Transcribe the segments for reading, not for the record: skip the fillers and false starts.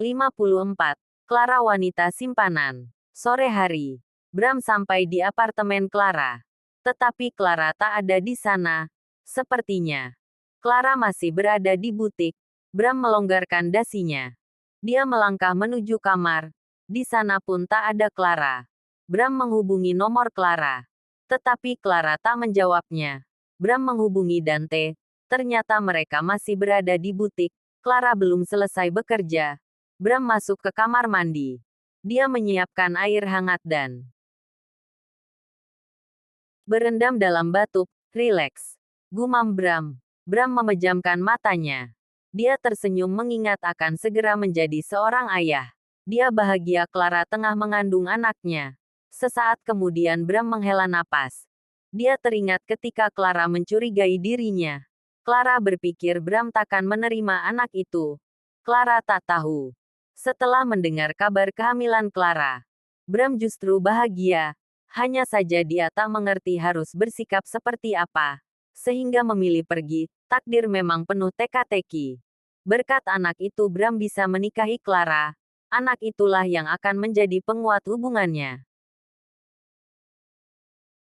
54. Clara wanita simpanan. Sore hari, Bram sampai di apartemen Clara. Tetapi Clara tak ada di sana. Sepertinya, Clara masih berada di butik. Bram melonggarkan dasinya. Dia melangkah menuju kamar. Di sana pun tak ada Clara. Bram menghubungi nomor Clara. Tetapi Clara tak menjawabnya. Bram menghubungi Dante. Ternyata mereka masih berada di butik. Clara belum selesai bekerja. Bram masuk ke kamar mandi. Dia menyiapkan air hangat dan berendam dalam batub. Rileks, gumam Bram. Bram memejamkan matanya. Dia tersenyum mengingat akan segera menjadi seorang ayah. Dia bahagia Clara tengah mengandung anaknya. Sesaat kemudian Bram menghela napas. Dia teringat ketika Clara mencurigai dirinya. Clara berpikir Bram takkan menerima anak itu. Clara tak tahu. Setelah mendengar kabar kehamilan Clara, Bram justru bahagia. Hanya saja dia tak mengerti harus bersikap seperti apa. Sehingga memilih pergi. Takdir memang penuh teka-teki. Berkat anak itu Bram bisa menikahi Clara. Anak itulah yang akan menjadi penguat hubungannya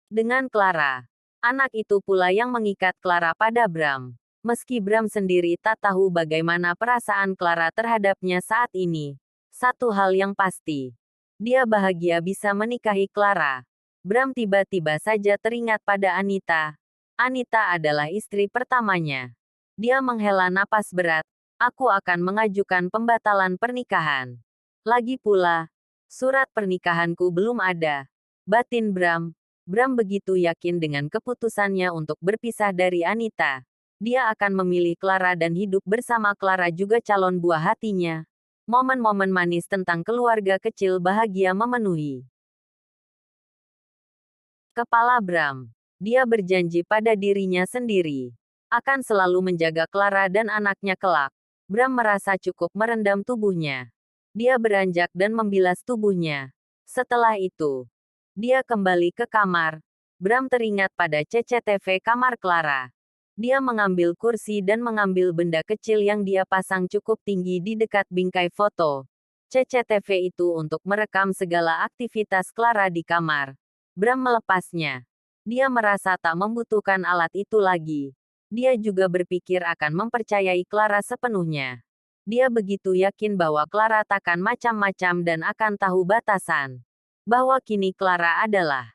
dengan Clara. Anak itu pula yang mengikat Clara pada Bram. Meski Bram sendiri tak tahu bagaimana perasaan Clara terhadapnya saat ini. Satu hal yang pasti. Dia bahagia bisa menikahi Clara. Bram tiba-tiba saja teringat pada Anita. Anita adalah istri pertamanya. Dia menghela napas berat. Aku akan mengajukan pembatalan pernikahan. Lagi pula, surat pernikahanku belum ada. Batin Bram. Bram begitu yakin dengan keputusannya untuk berpisah dari Anita. Dia akan memilih Clara dan hidup bersama Clara juga calon buah hatinya. Momen-momen manis tentang keluarga kecil bahagia memenuhi kepala Bram. Dia berjanji pada dirinya sendiri. Akan selalu menjaga Clara dan anaknya kelak. Bram merasa cukup merendam tubuhnya. Dia beranjak dan membilas tubuhnya. Setelah itu, dia kembali ke kamar. Bram teringat pada CCTV kamar Clara. Dia mengambil kursi dan mengambil benda kecil yang dia pasang cukup tinggi di dekat bingkai foto. CCTV itu untuk merekam segala aktivitas Clara di kamar. Bram melepasnya. Dia merasa tak membutuhkan alat itu lagi. Dia juga berpikir akan mempercayai Clara sepenuhnya. Dia begitu yakin bahwa Clara takkan macam-macam dan akan tahu batasan. Bahwa kini Clara adalah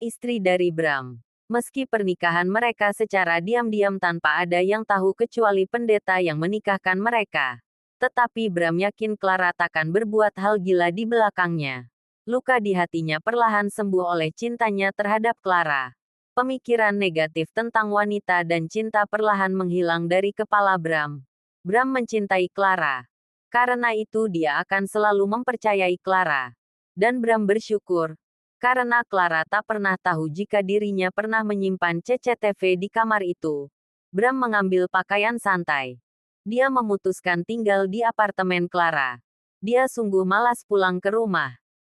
istri dari Bram. Meski pernikahan mereka secara diam-diam tanpa ada yang tahu kecuali pendeta yang menikahkan mereka. Tetapi Bram yakin Clara takkan berbuat hal gila di belakangnya. Luka di hatinya perlahan sembuh oleh cintanya terhadap Clara. Pemikiran negatif tentang wanita dan cinta perlahan menghilang dari kepala Bram. Bram mencintai Clara. Karena itu dia akan selalu mempercayai Clara. Dan Bram bersyukur. Karena Clara tak pernah tahu jika dirinya pernah menyimpan CCTV di kamar itu. Bram mengambil pakaian santai. Dia memutuskan tinggal di apartemen Clara. Dia sungguh malas pulang ke rumah.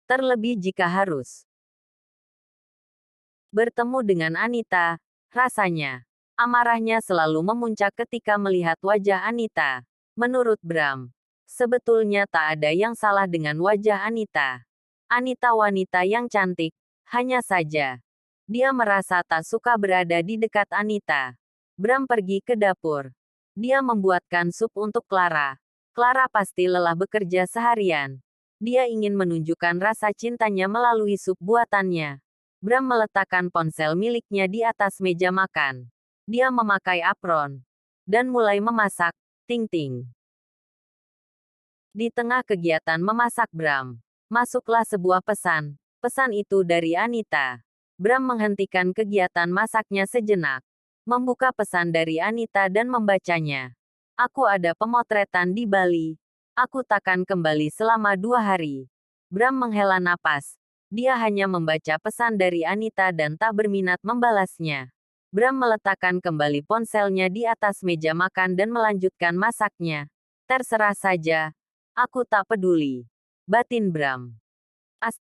Terlebih jika harus bertemu dengan Anita. Rasanya, amarahnya selalu memuncak ketika melihat wajah Anita. Menurut Bram, sebetulnya tak ada yang salah dengan wajah Anita. Anita wanita yang cantik. Hanya saja, dia merasa tak suka berada di dekat Anita. Bram pergi ke dapur. Dia membuatkan sup untuk Clara. Clara pasti lelah bekerja seharian. Dia ingin menunjukkan rasa cintanya melalui sup buatannya. Bram meletakkan ponsel miliknya di atas meja makan. Dia memakai apron dan mulai memasak. Ting-ting. Di tengah kegiatan memasak Bram, masuklah sebuah pesan. Pesan itu dari Anita. Bram menghentikan kegiatan masaknya sejenak. Membuka pesan dari Anita dan membacanya. Aku ada pemotretan di Bali. Aku takkan kembali selama 2 hari. Bram menghela napas. Dia hanya membaca pesan dari Anita dan tak berminat membalasnya. Bram meletakkan kembali ponselnya di atas meja makan dan melanjutkan masaknya. Terserah saja. Aku tak peduli. Batin Bram. *****.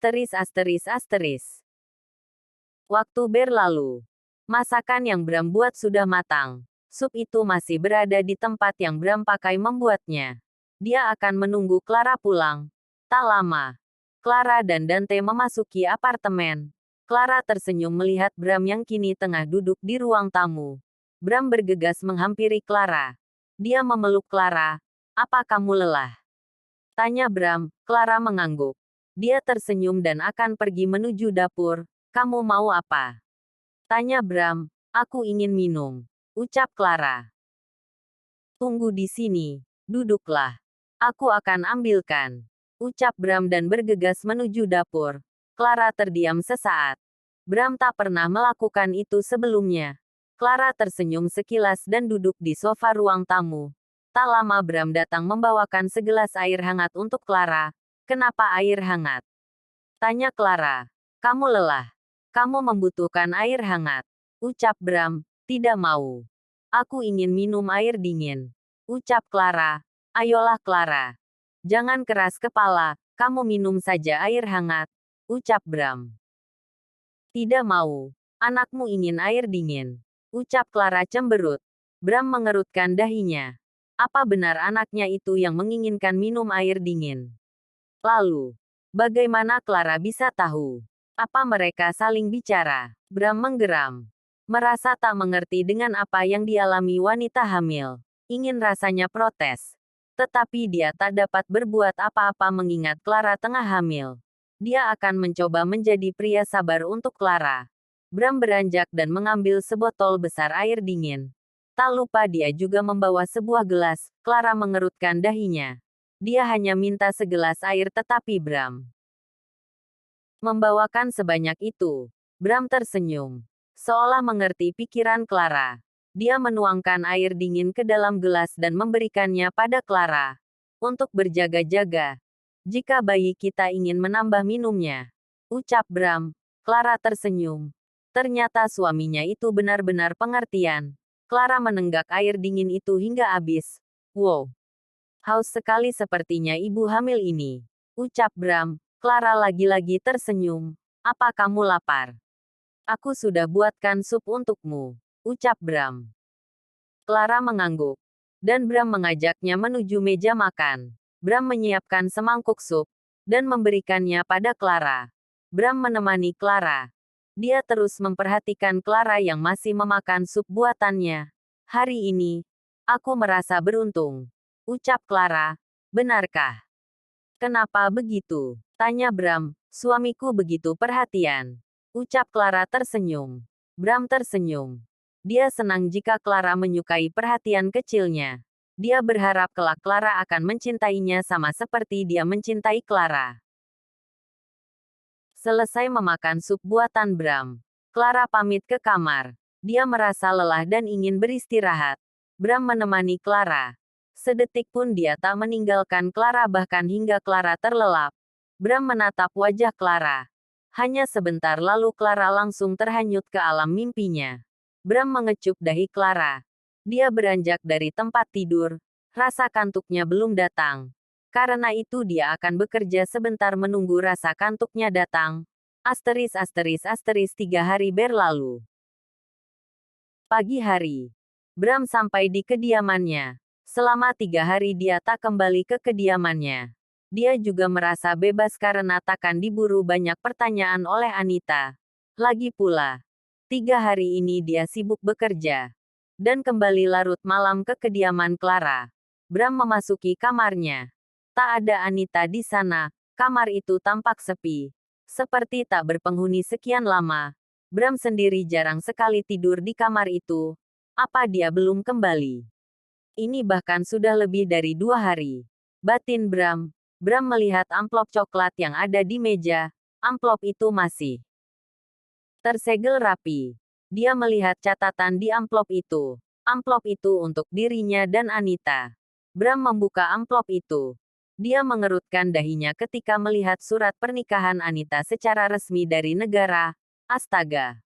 Waktu berlalu. Masakan yang Bram buat sudah matang. Sup itu masih berada di tempat yang Bram pakai membuatnya. Dia akan menunggu Clara pulang. Tak lama, Clara dan Dante memasuki apartemen. Clara tersenyum melihat Bram yang kini tengah duduk di ruang tamu. Bram bergegas menghampiri Clara. Dia memeluk Clara. "Apa kamu lelah?" tanya Bram. Clara mengangguk. Dia tersenyum dan akan pergi menuju dapur. "Kamu mau apa?" tanya Bram. "Aku ingin minum," ucap Clara. "Tunggu di sini. Duduklah. Aku akan ambilkan," ucap Bram dan bergegas menuju dapur. Clara terdiam sesaat. Bram tak pernah melakukan itu sebelumnya. Clara tersenyum sekilas dan duduk di sofa ruang tamu. Tak lama Bram datang membawakan segelas air hangat untuk Clara. "Kenapa air hangat?" tanya Clara. "Kamu lelah. Kamu membutuhkan air hangat," ucap Bram. "Tidak mau. Aku ingin minum air dingin," ucap Clara. "Ayolah Clara. Jangan keras kepala, kamu minum saja air hangat," ucap Bram. "Tidak mau. Anakmu ingin air dingin," ucap Clara cemberut. Bram mengerutkan dahinya. Apa benar anaknya itu yang menginginkan minum air dingin? Lalu, bagaimana Clara bisa tahu? Apa mereka saling bicara? Bram menggeram. Merasa tak mengerti dengan apa yang dialami wanita hamil. Ingin rasanya protes. Tetapi dia tak dapat berbuat apa-apa mengingat Clara tengah hamil. Dia akan mencoba menjadi pria sabar untuk Clara. Bram beranjak dan mengambil sebotol besar air dingin. Tak lupa dia juga membawa sebuah gelas. Clara mengerutkan dahinya. Dia hanya minta segelas air tetapi Bram membawakan sebanyak itu. Bram tersenyum. Seolah mengerti pikiran Clara. Dia menuangkan air dingin ke dalam gelas dan memberikannya pada Clara. "Untuk berjaga-jaga. Jika bayi kita ingin menambah minumnya," ucap Bram. Clara tersenyum. Ternyata suaminya itu benar-benar pengertian. Clara menenggak air dingin itu hingga habis. "Wow. Haus sekali sepertinya ibu hamil ini," ucap Bram. Clara lagi-lagi tersenyum. "Apa kamu lapar? Aku sudah buatkan sup untukmu," ucap Bram. Clara mengangguk. Dan Bram mengajaknya menuju meja makan. Bram menyiapkan semangkuk sup dan memberikannya pada Clara. Bram menemani Clara. Dia terus memperhatikan Clara yang masih memakan sup buatannya. "Hari ini, aku merasa beruntung," ucap Clara. "Benarkah?" "Kenapa begitu?" tanya Bram. "Suamiku begitu perhatian," ucap Clara tersenyum. Bram tersenyum. Dia senang jika Clara menyukai perhatian kecilnya. Dia berharap kelak Clara akan mencintainya sama seperti dia mencintai Clara. Selesai memakan sup buatan Bram, Clara pamit ke kamar. Dia merasa lelah dan ingin beristirahat. Bram menemani Clara. Sedetik pun dia tak meninggalkan Clara bahkan hingga Clara terlelap. Bram menatap wajah Clara. Hanya sebentar lalu Clara langsung terhanyut ke alam mimpinya. Bram mengecup dahi Clara. Dia beranjak dari tempat tidur. Rasa kantuknya belum datang. Karena itu dia akan bekerja sebentar menunggu rasa kantuknya datang. ****3 hari berlalu. Pagi hari. Bram sampai di kediamannya. Selama 3 hari dia tak kembali ke kediamannya. Dia juga merasa bebas karena takkan diburu banyak pertanyaan oleh Anita. Lagi pula, 3 hari ini dia sibuk bekerja. Dan kembali larut malam ke kediaman Clara. Bram memasuki kamarnya. Tak ada Anita di sana, kamar itu tampak sepi. Seperti tak berpenghuni sekian lama. Bram sendiri jarang sekali tidur di kamar itu. Apa dia belum kembali? Ini bahkan sudah lebih dari 2 hari. Batin Bram. Bram melihat amplop coklat yang ada di meja. Amplop itu masih tersegel rapi. Dia melihat catatan di amplop itu. Amplop itu untuk dirinya dan Anita. Bram membuka amplop itu. Dia mengerutkan dahinya ketika melihat surat pernikahan Anita secara resmi dari negara. Astaga.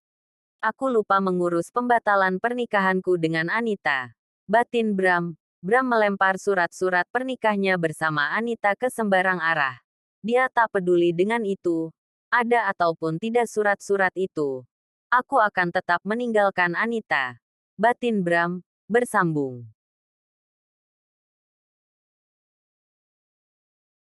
Aku lupa mengurus pembatalan pernikahanku dengan Anita. Batin Bram. Bram melempar surat-surat pernikahnya bersama Anita ke sembarang arah. Dia tak peduli dengan itu. Ada ataupun tidak surat-surat itu. Aku akan tetap meninggalkan Anita. Batin Bram. Bersambung.